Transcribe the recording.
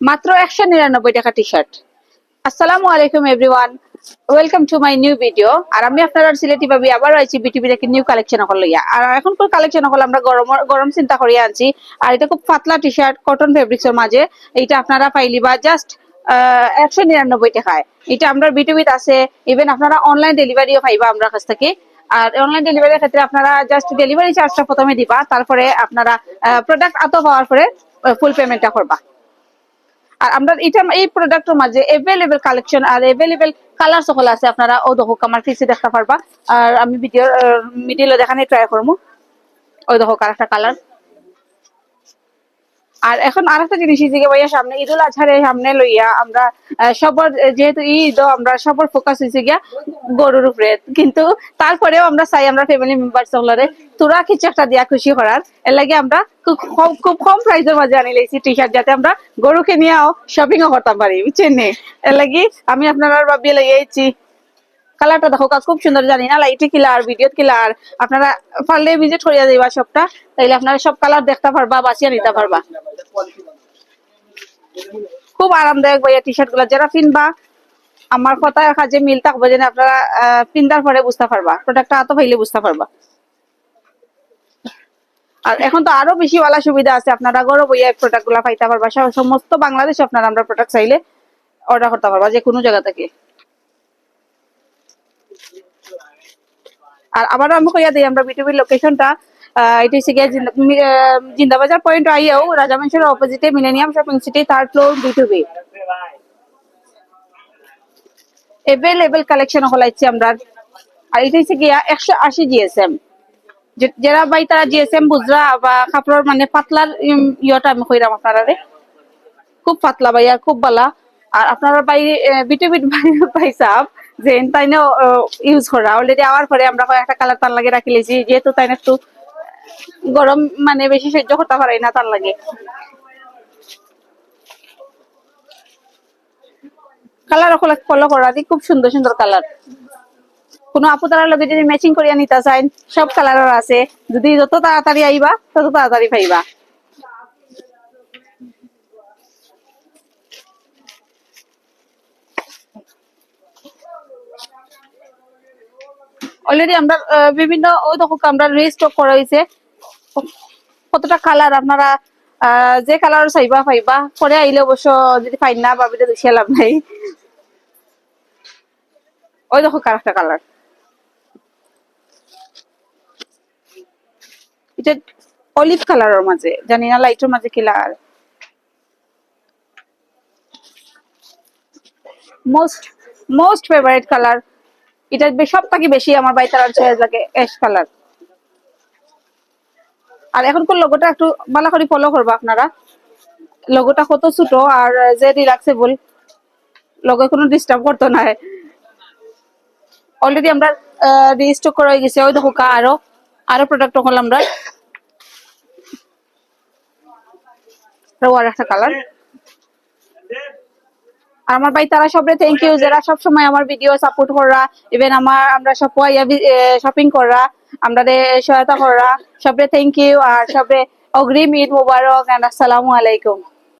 মাত্র 199 টাকা টি শার্ট। আসসালামু আলাইকুম everyone, welcome to my new video. আর আমি আপনার সিলেটি ভাবি আবার আইছি বিটিভির একটা নিউ কালেকশন হল লইয়া। আর এখনকার কালেকশন হল আমরা গরম গরম চিন্তা করিয়া আনছি। আর এটা খুব পাতলা টি শার্ট, কটন ফেব্রিক্সের মাঝে। এইটা আপনারা পাইলিবা জাস্ট 199 টাকায়। এটা আমরা বিটিভিতে আছে, ইভেন আপনারা অনলাইন ডেলিভারিও পাইবা আমরা কাছ থেকে। আর অনলাইন ডেলিভারির ক্ষেত্রে আপনারা জাস্ট ডেলিভারি চার্জটা প্রথমে দিবা, তারপরে আপনারা প্রোডাক্ট আত হওয়ার পরে ফুল পেমেন্টটা করবা। আর আমরা এটা এই প্রোডাক্টের মাঝে এভেলেবেল কালেকশন আর এভেলেবেল কালার সকল আছে, আপনারা ও দেখো আমার পিছে দেখতে পারবা। আর আমি ভিডিও মিডিলে দেখানে ট্রাই করবো। ওই দেখো আরেকটা কালার। আর এখন আরেকটা জিনিস দিকে ভাইয়া, সামনে ঈদুল আজহারের সামনে লইয়া আমরা সবার, যেহেতু ঈদ আমরা সবার ফোকাস হয়েছে গিয়া গরুর উপরে, কিন্তু তারপরেও আমরা চাই আমরা ফ্যামিলি মেম্বার সকলরে তোরা কিছু একটা দিয়া খুশি করার। এর লাগে আমরা খুব কম প্রাইসের মাঝে আনি লাইছি টি শার্ট, যাতে আমরা গরুকে নিয়েও শপিং ও করতে পারি, বুঝছেন নি? এর লাগি আমি আপনারা ভাবিয়ে লাইছি। কালারটা দেখো খুব সুন্দর, জানি না লাইটে কিলার ভিডিও কিলার। আপনারা পারলে ভিজিট করিয়া যাইবা সবটা, তাইলে আপনারা সব কালার দেখতে পারবা, বাছিয়া নিতে পারবা। খুব আরামদায়ক ভাইয়া টি শার্ট গুলা, যারা কিনবা আমার কথা কাজে মিল থাকবে, যেন আপনারা পিন্দার পরে বুঝতে পারবা, প্রোডাক্টটা এত ভাইলে বুঝতে পারবা। আর এখন তো আরো বেশি ভালো সুবিধা আছে, আপনারা গরো বইয়া প্রোডাক্ট গুলা পাইতে পারবা সমস্ত বাংলাদেশে। আপনারা আমরা প্রোডাক্ট চাইলে অর্ডার করতে পারবা যে কোনো জায়গা থেকে। আর আবার আমি কইয়া দিই আমরা বিটিভির লোকেশনটা, এটা হচ্ছে গিয়ে জিন্দাবাজার পয়েন্ট আইয়াও রাজা মেনশনের অপোজিটে Millennium Shopping City, third floor BTV. Available collection হলাইছি আমরা। আর এটা হচ্ছে গিয়া 180 জিএসএম। যারা ভাই তারা জিএসএম বুঝরা বা কাপড়ের মানে পাতলার ইয়েটা আমি কইরাম আপনারা, খুব পাতলা ভাইয়া, খুব বালা। আর আপনারা ভাই বিটিভিট ভাই সাহেব যে তাইনে ইউজ করা অলরেডি আওয়ার পরে আমরা একটা কালার তার লাগে রাখি লেছি, যেহেতু তাই একটু গরম মানে বেশি সহ্য করতে পারাই না, তার লাগে। কালার ফলো করা দি খুব সুন্দর সুন্দর কালার। কোনো আপু তারার লগে যদি ম্যাচিং করিয়া নিতে চাই, সব কালারের আছে। যদি যত তাড়াতাড়ি আইবা তত তাড়াতাড়ি পাইবা। অলরেডি আমরা বিভিন্ন ওই দেখো আমরা রিস্টক করা হয়েছে। কতটা কালার আপনারা যে কালার চাইবা পাইবা, পরে আইলে অবশ্য যদি পাই না পাবি তো সে লাভ নাই। ওই দেখো কারেক্টা কালার, এটা অলিভ কালারের মাঝে, জানি না লাইটের মাঝে কি colour. Most most favourite colour এটা, সব থেকে বেশি আমার বাই তার চয়েস লাগে অ্যাশ কালার। আর এখনকার লোগোটা একটু ভালো করে ফলো করবা আপনারা। লোগোটা কত ছোট আর যে রিল্যাক্সেবল, লোগো কোনো ডিস্টার্ব করতো না। অলরেডি আমরা রিস্টক করা হয়ে গেছে। ওই দেখো আরো আরো প্রোডাক্ট হল আমরা আর একটা কালার। আমার ভাই তারা সবরে থ্যাংক ইউ, যারা সব সময় আমার ভিডিও সাপোর্ট করা, ইভেন আমরা সব শপিং করা, আমরা সহায়তা করা, সবরে থ্যাংক ইউ। আর সবরে অগ্রিম ঈদ মোবারক এন্ড আসসালামু আলাইকুম।